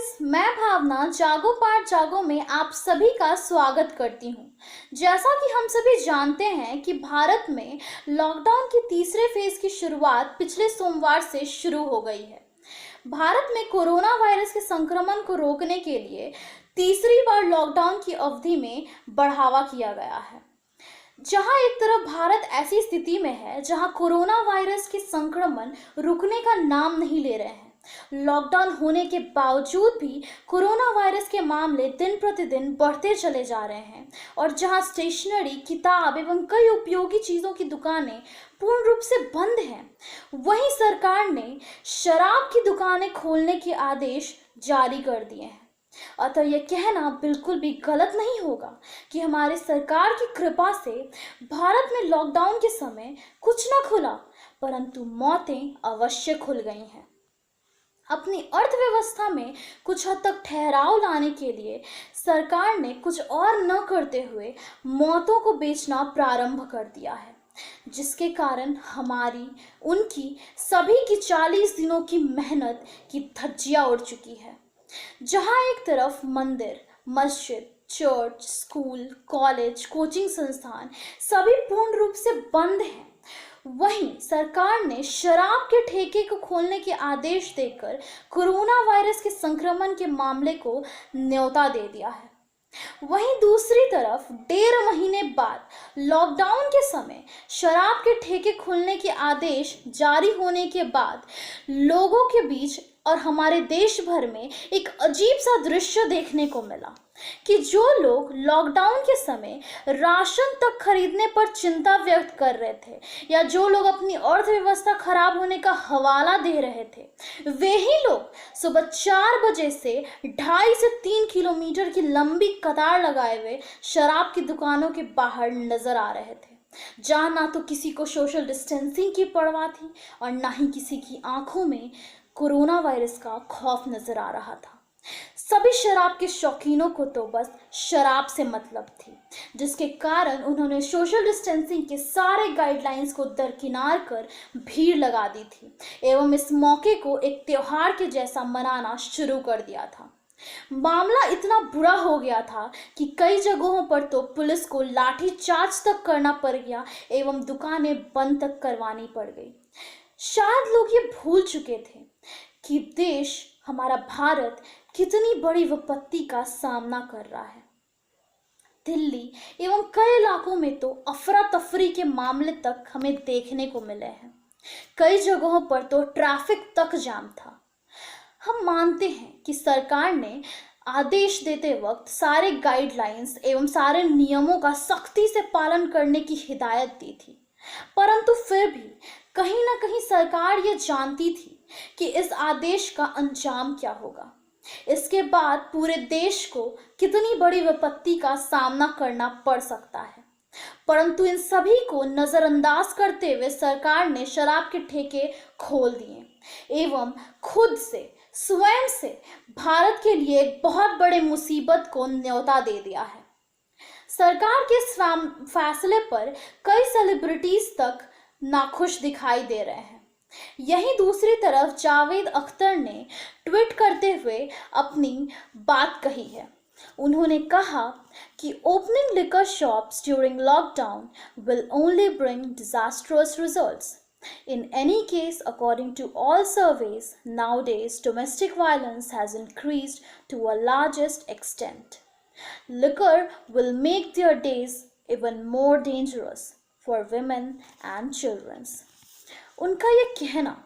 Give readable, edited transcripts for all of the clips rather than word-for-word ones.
Guys, मैं भावना जागो पाठ जागो में आप सभी का स्वागत करती हूँ। जैसा कि हम सभी जानते हैं कि भारत में लॉकडाउन के तीसरे फेज की शुरुआत पिछले सोमवार से शुरू हो गई है। भारत में कोरोना वायरस के संक्रमण को रोकने के लिए तीसरी बार लॉकडाउन की अवधि में बढ़ावा किया गया है। जहां एक तरफ भारत ऐसी स्थिति में है जहां कोरोना वायरस के संक्रमण रुकने का नाम नहीं ले रहे हैं। लॉकडाउन होने के बावजूद भी कोरोना वायरस के मामले दिन प्रतिदिन बढ़ते चले जा रहे हैं और जहां स्टेशनरी, किताब एवं कई उपयोगी चीज़ों की दुकानें पूर्ण रूप से बंद हैं, वहीं सरकार ने शराब की दुकानें खोलने के आदेश जारी कर दिए हैं। अतः यह कहना बिल्कुल भी गलत नहीं होगा कि हमारी सरकार की कृपा से भारत में लॉकडाउन के समय कुछ न खुला, परंतु मौतें अवश्य खुल गई हैं। अपनी अर्थव्यवस्था में कुछ हद तक ठहराव लाने के लिए सरकार ने कुछ और न करते हुए मौतों को बेचना प्रारंभ कर दिया है, जिसके कारण हमारी, उनकी सभी की 40 दिनों की मेहनत की धज्जियां उड़ चुकी है। जहां एक तरफ मंदिर, मस्जिद, चर्च, स्कूल, कॉलेज, कोचिंग संस्थान सभी पूर्ण रूप से बंद हैं, वहीं सरकार ने शराब के ठेके को खोलने के आदेश देकर कोरोना वायरस के संक्रमण के मामले को न्योता दे दिया है। वहीं दूसरी तरफ 1.5 महीने बाद लॉकडाउन के समय शराब के ठेके खोलने के आदेश जारी होने के बाद लोगों के बीच और हमारे देश भर में एक अजीब सा दृश्य देखने को मिला कि जो लोग लॉकडाउन के समय राशन तक खरीदने पर चिंता व्यक्त कर रहे थे या जो लोग अपनी अर्थव्यवस्था खराब होने का हवाला दे रहे थे, वे ही लोग सुबह 4 बजे से 2.5 से 3 किलोमीटर की लंबी कतार लगाए हुए शराब की दुकानों के बाहर नजर आ रहे थे, जहां ना तो किसी को सोशल डिस्टेंसिंग की परवाह थी और ना ही किसी की आंखों में कोरोना वायरस का खौफ नजर आ रहा था। सभी शराब के शौकीनों को तो बस शराब से मतलब थी, जिसके कारण उन्होंने सोशल डिस्टेंसिंग के सारे गाइडलाइंस को दरकिनार कर भीड़ लगा दी थी एवं इस मौके को एक त्योहार के जैसा मनाना शुरू कर दिया था। मामला इतना बुरा हो गया था कि कई जगहों पर तो पुलिस को लाठीचार्ज तक करना पड़ गया एवं दुकानें बंद तक करवानी पड़ गई। शायद लोग ये भूल चुके थे कि देश, हमारा भारत, कितनी बड़ी विपत्ति का सामना कर रहा है। दिल्ली एवं कई इलाकों में तो अफरा तफरी के मामले तक हमें देखने को मिले हैं। कई जगहों पर तो ट्रैफिक तक जाम था। हम मानते हैं कि सरकार ने आदेश देते वक्त सारे गाइडलाइंस एवं सारे नियमों का सख्ती से पालन करने की हिदायत दी थी, परंतु फिर भी कहीं ना कहीं सरकार ये जानती थी कि इस आदेश का अंजाम क्या होगा। इसके बाद पूरे देश को कितनी बड़ी विपत्ति का सामना करना पड़ सकता है, परंतु इन सभी को नजरअंदाज करते हुए सरकार ने शराब के ठेके खोल दिए एवं खुद से, स्वयं से भारत के लिए एक बहुत बड़े मुसीबत को न्योता दे दिया है। सरकार के इस फैसले पर कई सेलिब्रिटीज तक नाखुश दिखाई दे रहे हैं। यहीं दूसरी तरफ जावेद अख्तर ने ट्वीट करते हुए अपनी बात कही है। उन्होंने कहा कि opening liquor shops during lockdown will only bring disastrous results. In any case, according to all surveys, nowadays domestic violence has increased to a largest extent. Liquor will make their days even more dangerous for women and children. उनका यह कहना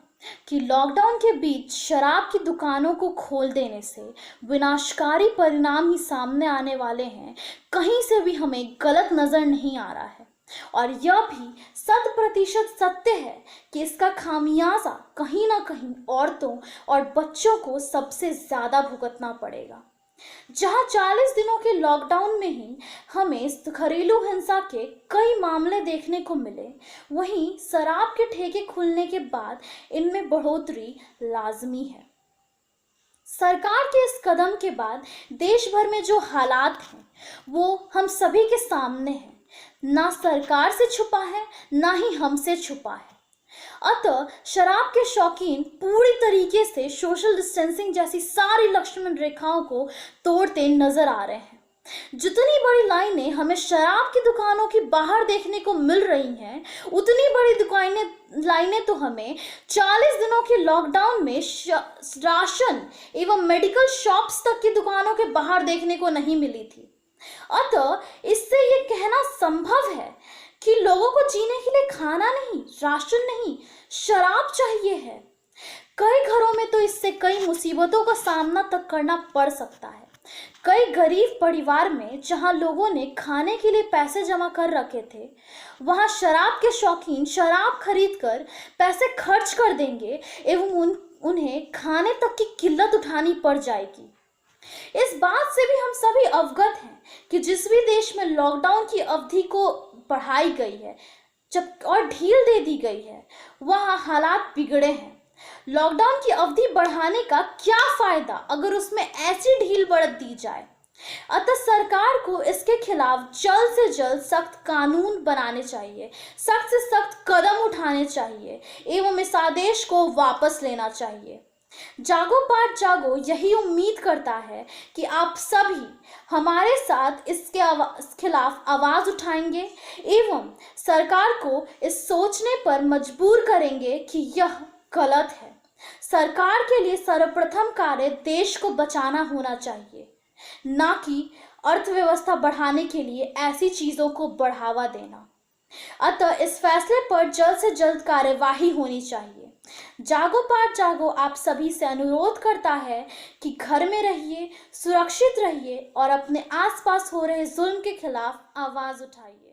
कि lockdown के बीच शराब की दुकानों को खोल देने से विनाशकारी परिणाम ही सामने आने वाले हैं, कहीं से भी हमें गलत नजर नहीं आ रहा है और यह भी 100% सत्य है कि इसका खामियाजा कहीं ना कहीं औरतों और बच्चों को सबसे ज्यादा भुगतना पड़ेगा। जहां 40 दिनों के लॉकडाउन में ही हमें घरेलू हिंसा के कई मामले देखने को मिले, वहीं शराब के ठेके खुलने के बाद इनमें बढ़ोतरी लाजमी है। सरकार के इस कदम के बाद देश भर में जो हालात हैं वो हम सभी के सामने हैं। ना सरकार से छुपा है, ना ही हमसे छुपा है। अतः शराब के शौकीन पूरी तरीके से सोशल डिस्टेंसिंग जैसी सारी लक्ष्मण रेखाओं को तोड़ते नजर आ रहे हैं। जितनी बड़ी लाइनें हमें शराब की दुकानों की बाहर देखने को मिल रही हैं, उतनी बड़ी लाइनें तो हमें 40 दिनों के लॉकडाउन में राशन एवं मेडिकल शॉप्स तक की दुकानों के बाहर देखने को नहीं मिली थी। अतः इससे ये कहना संभव है कि लोगों को जीने के लिए खाना नहीं, राशन नहीं, शराब चाहिए है। कई घरों में तो इससे कई मुसीबतों का सामना तक करना पड़ सकता है। कई गरीब परिवार में जहां लोगों ने खाने के लिए पैसे जमा कर रखे थे, वहां शराब के शौकीन शराब खरीदकर पैसे खर्च कर देंगे एवं उन्हें खाने तक की किल्लत उठानी पड़ जाएगी। इस बात से भी हम सभी अवगत हैं कि जिस भी देश में लॉकडाउन की अवधि को बढ़ाई गई है जब और ढील दे दी गई है, वहां हालात बिगड़े हैं। लॉकडाउन की अवधि बढ़ाने का क्या फायदा अगर उसमें ऐसी ढील बढ़त दी जाए। अतः सरकार को इसके खिलाफ जल्द से जल्द सख्त कानून बनाने चाहिए, सख्त से सख्त कदम उठाने चाहिए एवं इस आदेश को वापस लेना चाहिए। जागो पाठ जागो यही उम्मीद करता है कि आप सभी हमारे साथ इसके खिलाफ आवाज उठाएंगे एवं सरकार को इस सोचने पर मजबूर करेंगे कि यह गलत है। सरकार के लिए सर्वप्रथम कार्य देश को बचाना होना चाहिए, ना कि अर्थव्यवस्था बढ़ाने के लिए ऐसी चीजों को बढ़ावा देना। अतः इस फैसले पर जल्द से जल्द कार्यवाही होनी चाहिए। जागो पाठ जागो आप सभी से अनुरोध करता है कि घर में रहिए, सुरक्षित रहिए और अपने आसपास हो रहे जुल्म के खिलाफ आवाज उठाइए।